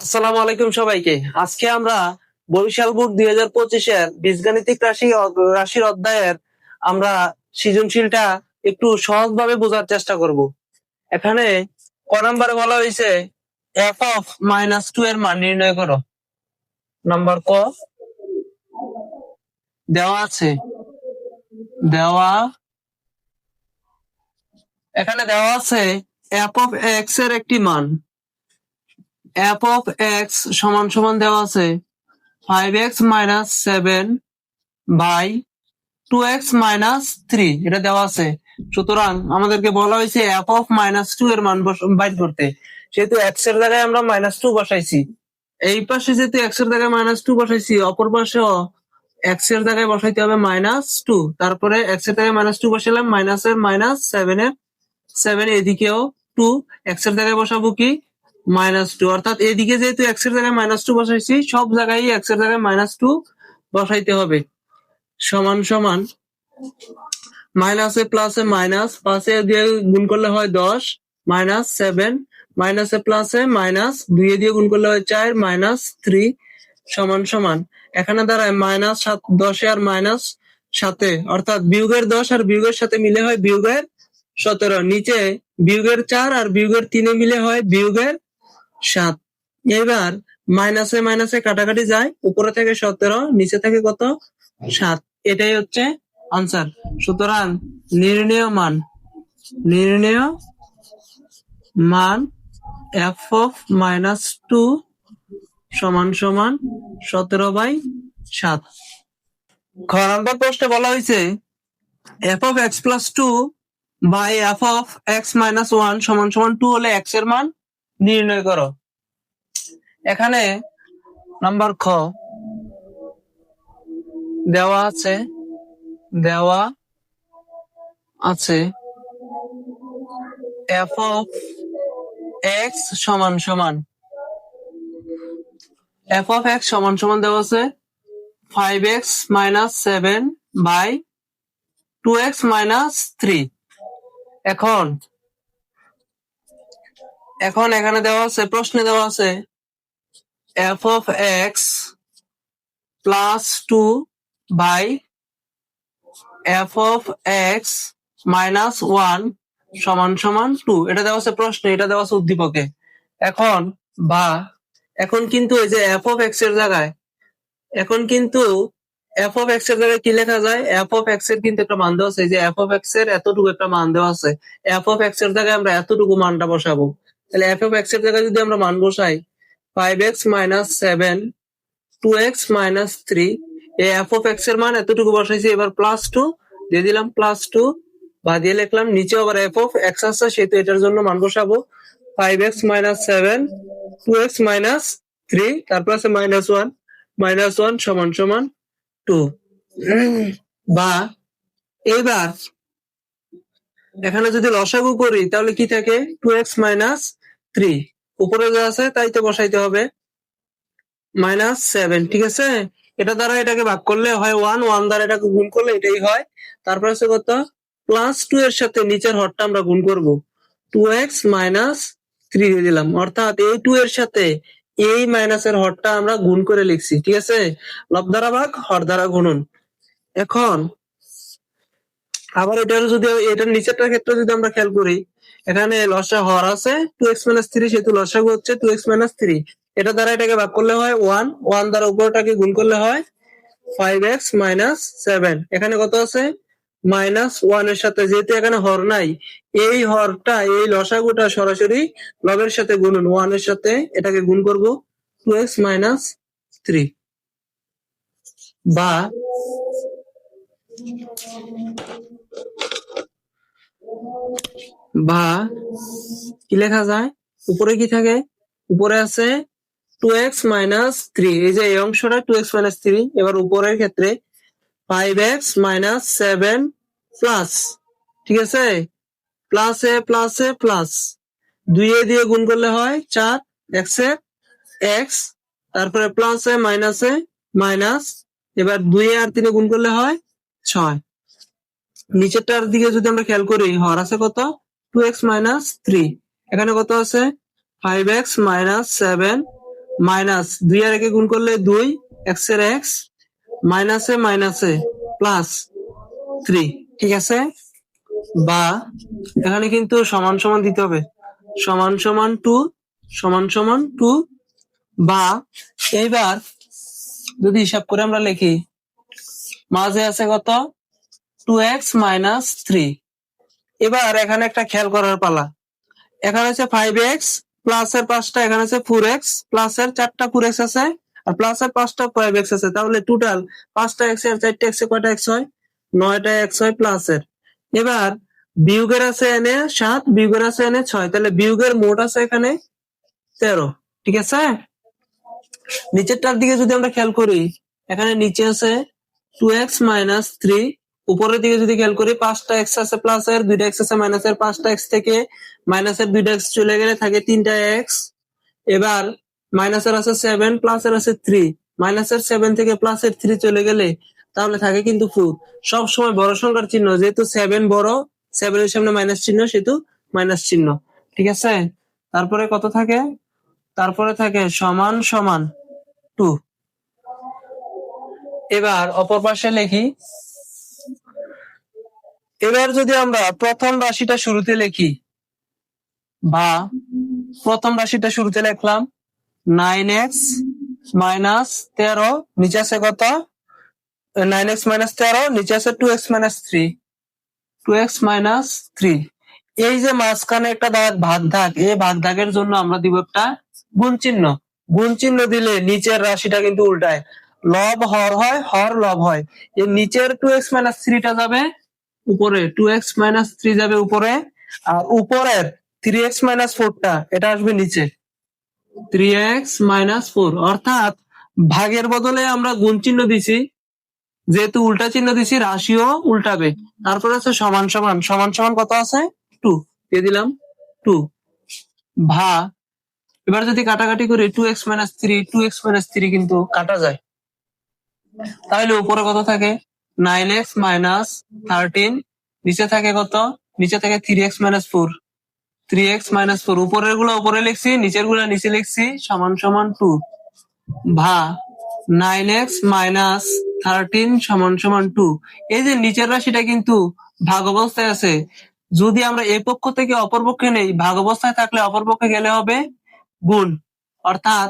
আসসালামু আলাইকুম সবাইকে। আজকে আমরা বরিশাল বোর্ড 2025-এর বীজগাণিতিক রাশির অধ্যায়ের আমরা সৃজনশীলটা একটু সহজভাবে বোঝার চেষ্টা করব। এখানে ক নম্বরে বলা হয়েছে f(-2) এর মান নির্ণয় করো। নাম্বার ক দেওয়া আছে, এখানে দেওয়া আছে f(x) এর একটি মান f(x) সমান সমান দেওয়া আছে 5x - 7 বাই 2x - 3 এটা দেওয়া আছে। সুতরাং আমাদেরকে বলা হয়েছে f(-2) এর মান বাইর করতে। যেহেতু x এর জায়গায় আমরা -2 বসাইছি, এই পাশে যেহেতু x এর জায়গায় -2 বসাইছি, অপর পাশেও x এর জায়গায় বসাইতে হবে -2। তারপরে x এর জায়গায় -2 বসালাম, মাইনাস এর -7 এর 7, এদিকেও 2, x এর জায়গায় বসাবো কি -2। অর্থাৎ এদিকে যেহেতু x এর জায়গায় -2 বসাইছি, সব জায়গায় x এর জায়গায় -2 বসাইতে হবে। সমান সমান মাইনাসে প্লাসে মাইনাস, পাশে দিয়ে গুণ করলে হয় 10, -7, মাইনাসে প্লাসে মাইনাস, 2 দিয়ে গুণ করলে হয় 4, -3 সমান সমান এখানে দাঁড়ায় -10 আর -7, অর্থাৎ বিয়োগের 10 আর বিয়োগের 7 মিলে হয় বিয়োগের 17। নিচে বিয়োগের 4 আর বিয়োগের 3 মিলে হয় বিয়োগের 7। এবার মাইনাসে মাইনাসে কাটাকাটি যায়, উপরে থেকে 17, নিচে থেকে কত 7। এটাই হচ্ছে আনসার। সুতরাং নির্ণেয় মান f(-2) সমান সমান 17/7। খ নম্বর প্রশ্নে বলা হয়েছে f(x+2) বাই f(x-1) সমান সমান 2 হলে x এর মান নির্ণয় করো। এখানে নাম্বার খ দেওয়া আছে f(x) সমান সমান দেওয়া আছে 5x - 7 বাই 2x - 3। এখন এখানে দেওয়া আছে, প্রশ্নে দেওয়া আছে f(x+2) বাই f(x-1) সমান সমান 2। এটা দেওয়া আছে প্রশ্নে, এটা দেওয়া আছে উদ্দীপকে। এখন কিন্তু এই যে f(x) এর জায়গায় কি লেখা যায়? f(x) এর কিন্তু একটা মান দেওয়া আছে, এই যে f(x) এর এতটুকু একটা মান দেওয়া আছে। f(x) এর জায়গায় আমরা এতটুকু মানটা বসাবো। তাহলে f(x) এর জায়গায় যদি আমরা মান বসাই 5x - 7, 2x - 3, এই f(x) এর মান এতটুকু বসাইছি। এবার +2 দিয়ে দিলাম, +2 বা দিয়ে লিখলাম, নিচে আবার f(x) আছে, সেহেতু এটার জন্য মান বসাবো 5x - 7, 2x - 3, তারপর আছে -1 সমান সমান 2। বা এবার এখানে যদি লসাগু করি তাহলে কি থাকে? 2x - 3, উপরে যা আছে তাই তো বসাইতে হবে, -7। ঠিক আছে, এটা দ্বারা এটাকে ভাগ করলে হয় 1 দ্বারা এটাকে গুণ করলে এটাই হয়। তারপর আছে কত? +2 এর সাথে নিচের হরটা আমরা গুণ করব, 2x - 3 দিয়ে দিলাম। অর্থাৎ এই 2 এর সাথে এই মাইনাসের হরটা আমরা গুণ করে লিখছি। ঠিক আছে, লব দ্বারা ভাগ, হর দ্বারা গুণন। এখন আবার এটার নিচেরটার ক্ষেত্রে যদি আমরা খেয়াল করি, এখানে লসা হর আছে 2x - 3, সেহেতু লসাগু হচ্ছে 2x - 3। এটা দ্বারা এটাকে ভাগ করলে হয় 1 দ্বারা উপরটাকে গুণ করলে হয় 5x - 7। এখানে কত আছে? -1 এর সাথে, যেহেতু এখানে হর নাই, এই হরটা, এই লসাগুটা সরাসরি লবের সাথে গুণন, 1 এর সাথে এটাকে গুণ করব, 2x - 3। বা কি লেখা যায়? উপরে কি থাকে? উপরে আছে 2x - 3, এই যে এই অংশটা 2x - 3। এবার উপরের ক্ষেত্রে 5x - 7 প্লাস, ঠিক আছে, প্লাসে প্লাসে প্লাস, 2 দিয়ে গুণ করলে হয় 4, x এর x, তারপরে প্লাসে মাইনাসে মাইনাস, এবার 2 আর 3 গুণ করলে হয় 6। নিচেরটার দিকে যদি আমরা খেয়াল করি, হর আছে কত? 2x - 3। এখানে কত আছে? 5x - 7 মাইনাস 2 আর একে গুণ করলে 2 এক্স এর এক্স মাইনাসে মাইনাসে প্লাস 3, ঠিক আছে? বা এখানে কিন্তু সমান সমান দিতে হবে, সমান সমান 2 সমান সমান 2, বা এইবার যদি হিসাব করে আমরা লিখি মাঝে আছে কত 2x মাইনাস 3। এবার এখানে একটা খেয়াল করার পালা, এখানে আছে 5x প্লাসের 5টা, এখানে আছে 4x প্লাসের 4টা 4x আছে, আর প্লাসের 5টা 5x আছে, তাহলে টোটাল 5টা x আর 4টা x এ কয়টা x হয়? 9টা x হয় প্লাসের। এবার বিয়োগের আছে এনে 7, বিয়োগের আছে এনে 6, তাহলে বিয়োগের মোট আছে এখানে 13, ঠিক আছে? নিচেরটার দিকে যদি আমরা খেয়াল করি, এখানে নিচে আছে 2x মাইনাস 3, উপরের দিকে যদি খেয়াল করি 5টা x আছে প্লাসের, 2টা x আছে মাইনাসের, 5টা x থেকে মাইনাসের 2টা x চলে গেলে থাকে 3টা x। এবার মাইনাসের আছে 7 প্লাসের আছে 3, মাইনাসের 7 থেকে প্লাসের 3 চলে গেলে তাহলে থাকে কিন্তু 4। সব সময় বড় সংখ্যার চিহ্ন, যেহেতু 7 বড়, 7 এর সামনে মাইনাস চিহ্ন, সেহেতু মাইনাস চিহ্ন, ঠিক আছে? তারপরে কত থাকে? তারপরে থাকে সমান সমান 2। এবার অপর পাশে লিখি, এবার যদি আমরা প্রথম রাশিটা শুরুতে লিখি, বা প্রথম রাশিটা শুরুতে লিখলাম 9x মাইনাস 13, নিচে আছে কত 9x মাইনাস 13, নিচে আছে 2x মাইনাস 3, 2x মাইনাস 3। এই যে মাঝখানে একটা ভাগ দাগ, এই ভাগ দাগের জন্য আমরা দিব একটা গুণ চিহ্ন। গুণ চিহ্ন দিলে নিচের রাশিটা কিন্তু উল্টায়, লব হর হয়, হর লব হয়। এই নিচের 2x মাইনাস 3টা যাবে উপরে, 2x মাইনাস 3 যাবে উপরে, আর উপরের 3x মাইনাস 4টা এটা আসবে নিচে, 3x মাইনাস 4। অর্থাৎ ভাগের বদলে আমরা গুণ চিহ্ন দিছি, যেহেতু উল্টা চিহ্ন দিছি রাশিও উল্টাবে। তারপর আছে সমান সমান, সমান সমান কত আছে 2 দিয়ে দিলাম 2, ভা এবার যদি কাটাকাটি করি 2x মাইনাস 3, 2x মাইনাস 3 কিন্তু কাটা যায়, তাহলে উপরে কত থাকে 9x মাইনাস 13, নিচে থাকে কত, নিচে থাকে 3x মাইনাস 4, 3x মাইনাস 4। উপরের গুলো উপরে লিখছি, নিচের গুলো নিচে লিখছি, সমান সমান 2, ভা 9x মাইনাস 13 সমান সমান 2। এই যে নিচের রাশিটা কিন্তু ভাগ অবস্থায় আছে, যদি আমরা এই পক্ষ থেকে অপর পক্ষে নেই, ভাগ অবস্থায় থাকলে অপর পক্ষে গেলে হবে গুণ। অর্থাৎ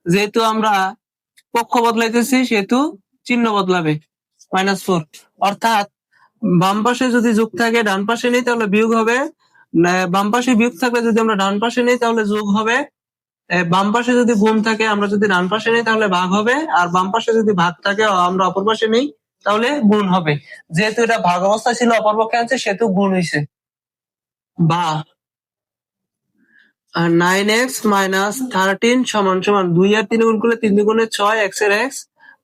যেহেতু আমরা পক্ষ বদলাইতেছি সেহেতু চিহ্ন বদলাবে, -4। অর্থাৎ বাম পাশে যদি যোগ থাকে ডান পাশে নেই তাহলে বিয়োগ হবে, বাম পাশে বিয়োগ থাকলে যদি আমরা ডান পাশে নেই তাহলে যোগ হবে, বাম পাশে যদি গুণ থাকে আমরা যদি ডান পাশে নেই তাহলে ভাগ হবে, আর বাম পাশে যদি ভাগ থাকে আমরা অপর পাশে নেই তাহলে গুণ হবে। যেহেতু এটা ভাগ অবস্থা ছিল অপর পক্ষে আছে সেহেতু গুণ হয়েছে। বা 9x মাইনাস 13 সমান সমান 2 আর 3 গুণ করলে 3 দুগুণে 6 x এর x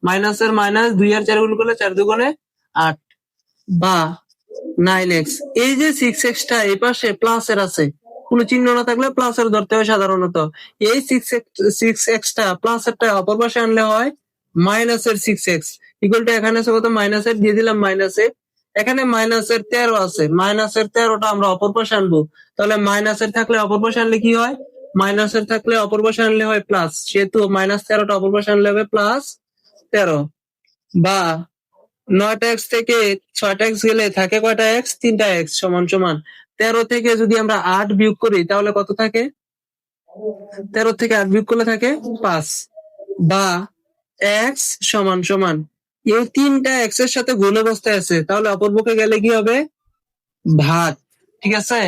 মাইনাসের মাইনাস 2 আর 4 গুণ করলে 4 দুগুণে 8, বা 9x। এই যে 6x টা এই পাশে প্লাসের আছে, কোনো চিহ্ন না থাকলে প্লাসের ধরতে হয় সাধারণত। এই 6x টা প্লাসের টা অপর পাশে আনলে হয় মাইনাসের 6x, ইকুয়াল টু এখানে আছে কত মাইনাসের, দিয়ে দিলাম মাইনাসের। এখানে মাইনাসের 13 আছে, মাইনাসের 13টা আমরা অপর পাশে আনবো, তাহলে মাইনাসের থাকলে অপর পাশে আনলে কি হয়, মাইনাসের থাকলে অপর পাশে আনলে হয় প্লাস, সেহেতু মাইনাস 13টা অপর পাশে আনলে হবে প্লাস 13। বা 9টা x থেকে 6টা x গেলে থাকে কয়টা x, 3টা x সমান সমান 13 থেকে যদি আমরা 8 বিয়োগ করি তাহলে কত থাকে, 13 থেকে 8 বিয়োগ করলে থাকে 5, বা x সমান সমান এই 3টা x এর সাথে গুণ অবস্থায় আছে, তাহলে অপরপক্ষে গেলে কি হবে ভাগ, ঠিক আছে?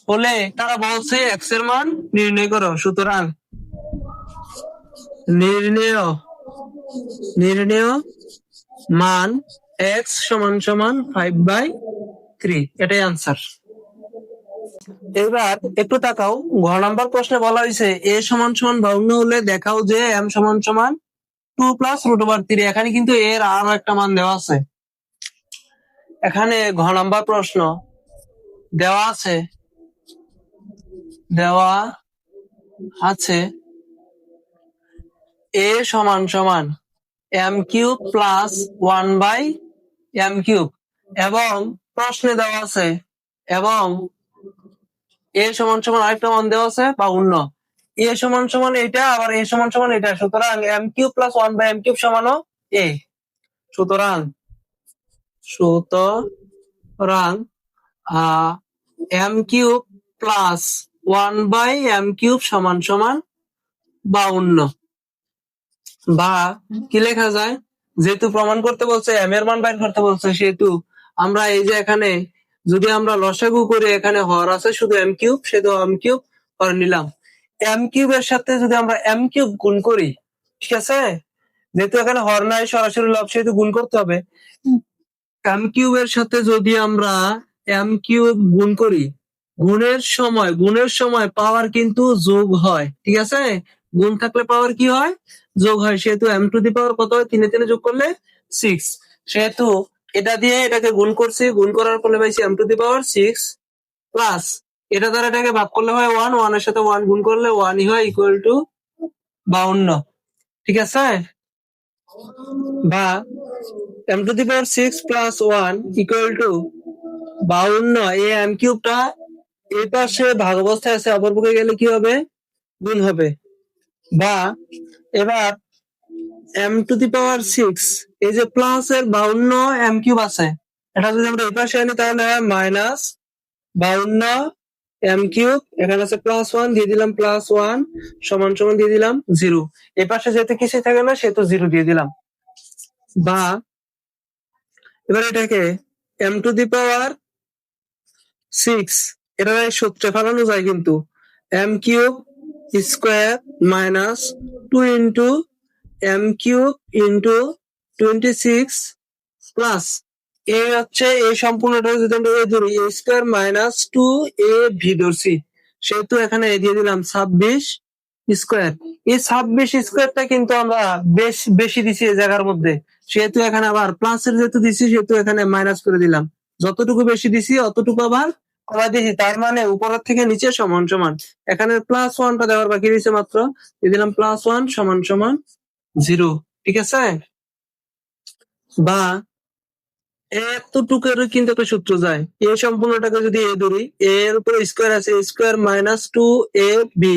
বলে তারা বলছে x এর মান নির্ণয় করো, সুতরাং নির্ণয় মান x সমান সমান 5/3, এটাই আনসার। এবার একটু তাকাও, ঘ নাম্বার প্রশ্নে বলা হয়েছে a সমান সমান ভগ্ন হলে দেখাও যে m সমান সমান 2 প্লাস √3। এখানে কিন্তু এর আরো একটা মান দেওয়া আছে। এখানে ঘ নাম্বার প্রশ্ন দেওয়া আছে a সমান সমান m³ প্লাস 1/m³, এবং প্রশ্নে দেওয়া আছে এবং a সমান সমান আরেকটা মান দেওয়া আছে 52। এ সমান সমান এটা, আবার এ সমান সমান এটা, সুতরাং m cube plus one by m cube সমানও এ। সুতরাং সুতরাং m cube plus one by m cube সমান সমান 52। বা কি লেখা যায়, যেহেতু প্রমাণ করতে বলছে, এম এর মান বাইর করতে বলছে, সেহেতু আমরা এই যে এখানে যদি আমরা লসাগু করি, এখানে হর আছে শুধু এম কিউব, সেহেতু এম কিউব হর নিলাম। এম কিউবের সাথে যদি আমরা এম কিউব গুণ করি, ঠিক আছে, যেহেতু এখানে হর নাই সরাসরি লব, সেহেতু গুণ করতে হবে। এম কিউবের সাথে যদি আমরা এম কিউব গুণ করি, গুণের সময় পাওয়ার কিন্তু যোগ হয়, ঠিক আছে, গুণ থাকলে পাওয়ার কি হয়, যোগ হয়, সেহেতু এম টু দি পাওয়ার কত হয়, 3 এ 3 যোগ করলে 6, সেহেতু এটা দিয়ে এটাকে গুণ করছি, গুণ করার ফলে পাইছি m to the power 6 plus এটা দ্বারা এটাকে ভাগ করলে হয় 1, 1 এর সাথে 1 গুণ করলে 1 ই হয় ইকুয়াল টু 52, ঠিক আছে। বা m to the power 6 plus 1 equal to 52। এই এম কিউবটা এই পাশে ভাগ অবস্থায় আছে, অপর পক্ষে গেলে কি হবে, গুণ হবে। বা এবার এম টু দি পাওয়ার 6, এই যে প্লাস এর 52 এম কিউব আছে, এটা যদি আমরা এই পাশে আনি তাহলে হয় মাইনাস 52 এম কিউব, এখানে আছে প্লাস 1 দিয়ে দিলাম, প্লাস 1 সমান সমান দিয়ে দিলাম 0, এই পাশে যেহেতু কিছুই থাকে না সেহেতু 0 দিয়ে দিলাম। বা এবার এটাকে এম টু দি পাওয়ার 6 এটা সূত্রে ফেলানো যায়, কিন্তু m cube square minus 2 into m cube into 26 plus a হচ্ছে এই সম্পূর্ণটা যদি আমরা এ ধরি, a square minus 2 a v ধরছি, সেহেতু এখানে এ দিয়ে দিলাম 26 স্কোয়ার। এই 26 স্কোয়ারটা কিন্তু আমরা বেশি দিছি এই জায়গার মধ্যে, সেহেতু এখানে আবার প্লাসের যেহেতু দিছি সেহেতু এখানে মাইনাস করে দিলাম, যতটুকু বেশি দিছি অতটুকু আবার কমাই দিয়েছি, তার মানে উপরের থেকে নিচে সমান সমান। এখানে প্লাস 1টা দেওয়ার বাকি রয়েছে মাত্র, দিয়ে দিলাম প্লাস 1 সমান সমান 0, ঠিক আছে। বা এতটুকুর কিন্তু একটা সূত্র যায়, এ সম্পূর্ণটাকে যদি এ ধরি, এর উপরে স্কোয়ার আছে, square minus 2 A B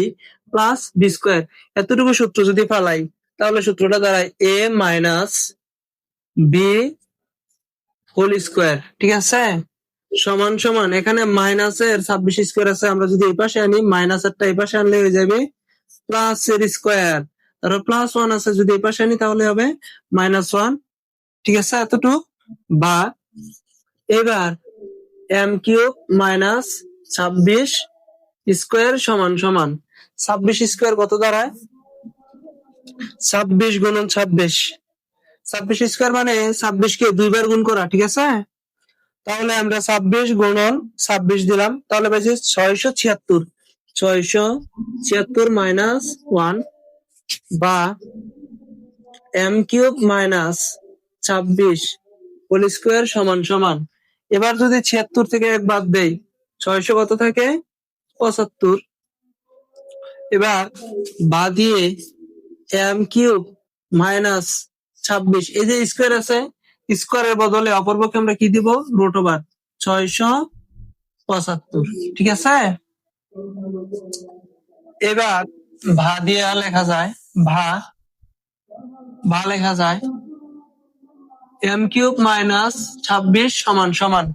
plus B square, এতটুকু সূত্র যদি ফালাই তাহলে সূত্রটা দাঁড়ায় এ মাইনাস বি হোল স্কোয়ার, ঠিক আছে, সমান সমান এখানে মাইনাসের 26 স্কোয়ার আছে, আমরা যদি এই পাশে আনি মাইনাসেরটা এই পাশে আনলে হয়ে যাবে প্লাস এর স্কোয়ার, তারপর প্লাস 1 আছে, যদি এই পাশে আনি তাহলে হবে -1, ঠিক আছে এতটুকু। বা এবার এম কিউব মাইনাস 26 স্কোয়ার সমান সমান 26 স্কোয়ার কত দাঁড়ায়, 26 গুণন 26, 26 স্কোয়ার মানে 26 কে 2 বার গুণ করা, ঠিক আছে, তাহলে আমরা 26 গুণন 26 দিলাম, তাহলে পাইছি 676, 676 মাইনাস 1। বা m cube minus 26 whole square সমান সমান, এবার যদি 76 থেকে 1 বাদ দেই 600 কত থাকে, 75। এবার বা দিয়ে এম কিউব মাইনাস 26, এই যে স্কোয়ার আছে, স্কোয়ারের বদলে অপরপক্ষে আমরা কি দিব, রুট ওভার 675, ঠিক আছে। এবার ভা দিয়ে লেখা যায়, ভা লেখা যায় এম কিউব মাইনাস 26 সমান সমান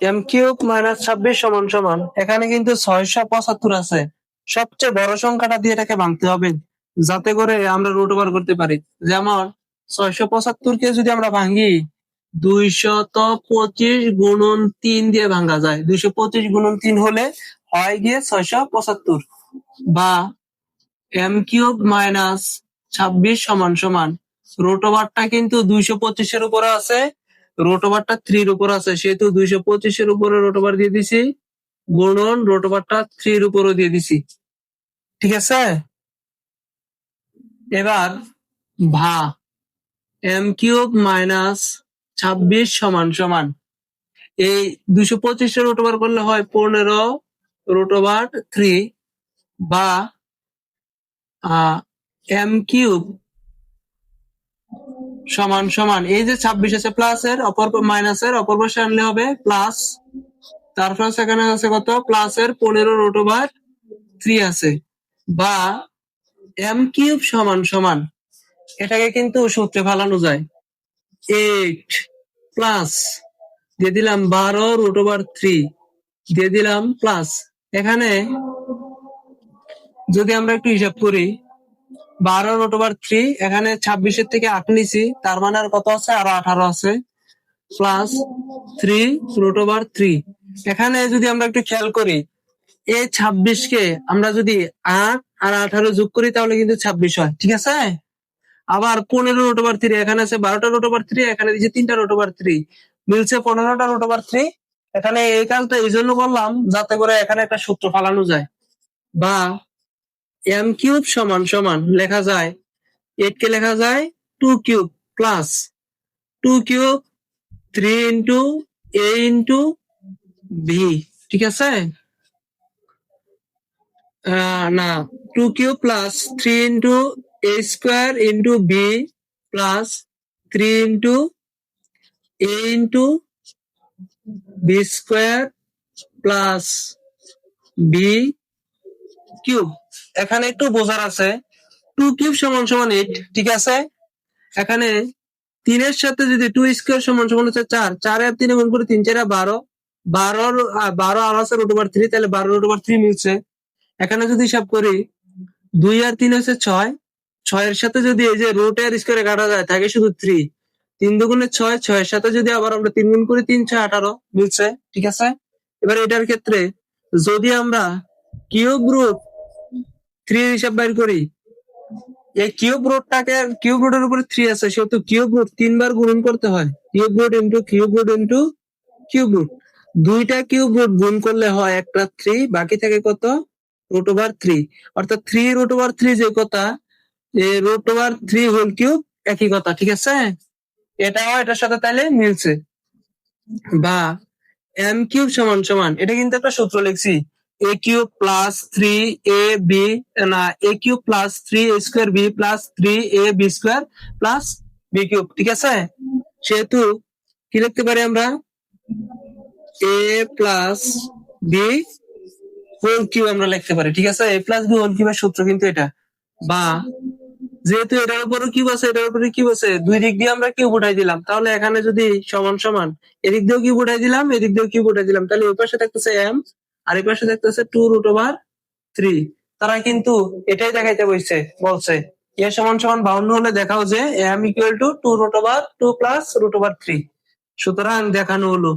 এম কিউব মাইনাস 26 সমান সমান, এখানে কিন্তু 675 আছে, সবচেয়ে বড় সংখ্যাটা দিয়ে এটাকে ভাঙতে হবে যাতে করে আমরা রুট ওভার করতে পারি। যেমন 675 কে যদি আমরা ভাঙি 225 গুণন 3 দিয়ে ভাঙা যায়, 225 গুণন 3 হলে হয় গিয়ে 675। বা এম কিউব মাইনাস 26 সমান সমান, রুট ওভারটা কিন্তু 225 এর উপরে আছে, রুট ওভারটা 3 এর উপর আছে, সেহেতু 225 এর উপরে রুট ওভার দিয়ে দিছি, গুণন রুট ওভারটা 3 এর উপরও দিয়ে দিছি, ঠিক আছে। এবার ভা এম কিউব মাইনাস 26 সমান সমান, এই 225 এর রুট ওভার করলে হয় 15 রুট ওভার 3। বা এম কিউব সমান সমান, এই যে 26 আছে প্লাস এর অপর মাইনাস এর অপর পাশে আনলে হবে প্লাস তারপর সেখানে আছে কত প্লাসের 15√3 আছে, বা এম কিউব সমান সমান, এটাকে কিন্তু সূত্রে ফেলানো যায় 8 প্লাস দিয়ে দিলাম 12√3 দিয়ে দিলাম প্লাস। এখানে যদি আমরা একটু হিসাব করি 12√3, এখানে 26-এর থেকে 8 নিছি, তার মানে আর কত আছে, আরো 18 আছে, প্লাস 3√3। এখানে যদি আমরা একটু খেয়াল করি, এই 26-কে আমরা যদি 8 আর 18 যোগ করি তাহলে কিন্তু 26 হয়, ঠিক আছে। আবার 15√3, এখানে আছে 12টা√3, এখানে দিচ্ছে 3টা√3, মিলছে 15টা√3। এখানে এই কাজটা এই জন্য করলাম যাতে করে এখানে একটা সূত্র ফালানো যায়, বা এম কিউব সমান সমান লেখা যায় 8 কে লেখা যায় 2 cube plus 2 cube 3 into a into v, ঠিক আছে। না, 2 cube plus 3 into a square into b plus 3 into a into b square plus b cube. এখানে একটু বোঝার আছে, 2 কিউব সমান সমান 8, ঠিক আছে। এখানে 3-এর সাথে যদি 2 স্কোয়ার সমান সমান হচ্ছে 4, 4 আর 3 গুণ করে 3 4 12, 12 আর আছে √3, তাহলে 12√3 মিলছে। এখানে যদি হিসাব করি 2 আর 3 হচ্ছে 6, 6-এর সাথে যদি এই যে রুটের স্কোয়ারে কাটা যায় থাকে শুধু 3, 3 দুগুণে 6, 6-এর সাথে যদি আবার আমরা 3 গুণ করি 3 6 18 মিলছে, ঠিক আছে। এবার এটার ক্ষেত্রে যদি আমরা কিউব রুট 3 হিসাব বাইর করি, এই কিউব রুটটাকে, কিউব রুটের উপরে 3 আছে সেহেতু কিউব রুট 3 বার গুণন করতে হয়, cube root into cube root into cube root. 2টা কিউব রুট গুণ করলে হয় একটা 3, বাকি থাকে কত √3, অর্থাৎ 3√3 যে কথা, √3 হোল কিউব একই কথা, ঠিক আছে। এটাও এটার সাথে তাহলে মিলছে। বা এম কিউব সমান সমান, এটা কিন্তু একটা সূত্র লিখছি, a cube plus 3 a b, না, a cube plus 3 a square b plus 3 a b square plus b cube, ঠিক আছে। সেহেতু কি লিখতে পারি আমরা, a plus b whole cube আমরা লিখতে পারি, ঠিক আছে। এ প্লাস বি হোল কিউবের সূত্র কিন্তু এটা। বা যেহেতু এটার উপরে কিউব আছে, এটার উপরে কিউব আছে, দুই দিক দিয়ে আমরা কিউব উঠাই দিলাম, তাহলে এখানে যদি সমান সমান এদিক দিয়েও কিউব উঠাই দিলাম, এদিক দিয়েও কিউব উঠাই দিলাম, তাহলে ওই পাশে থাকতেছে এম আর এই পাশে থাকতেছে 2√3। তারা কিন্তু এটাই দেখাইতে বলছে এ সমান সমান 52 হলে দেখাও যে এম ইকুয়াল টু 2√2 প্লাস √3। সুতরাং দেখানো হলো।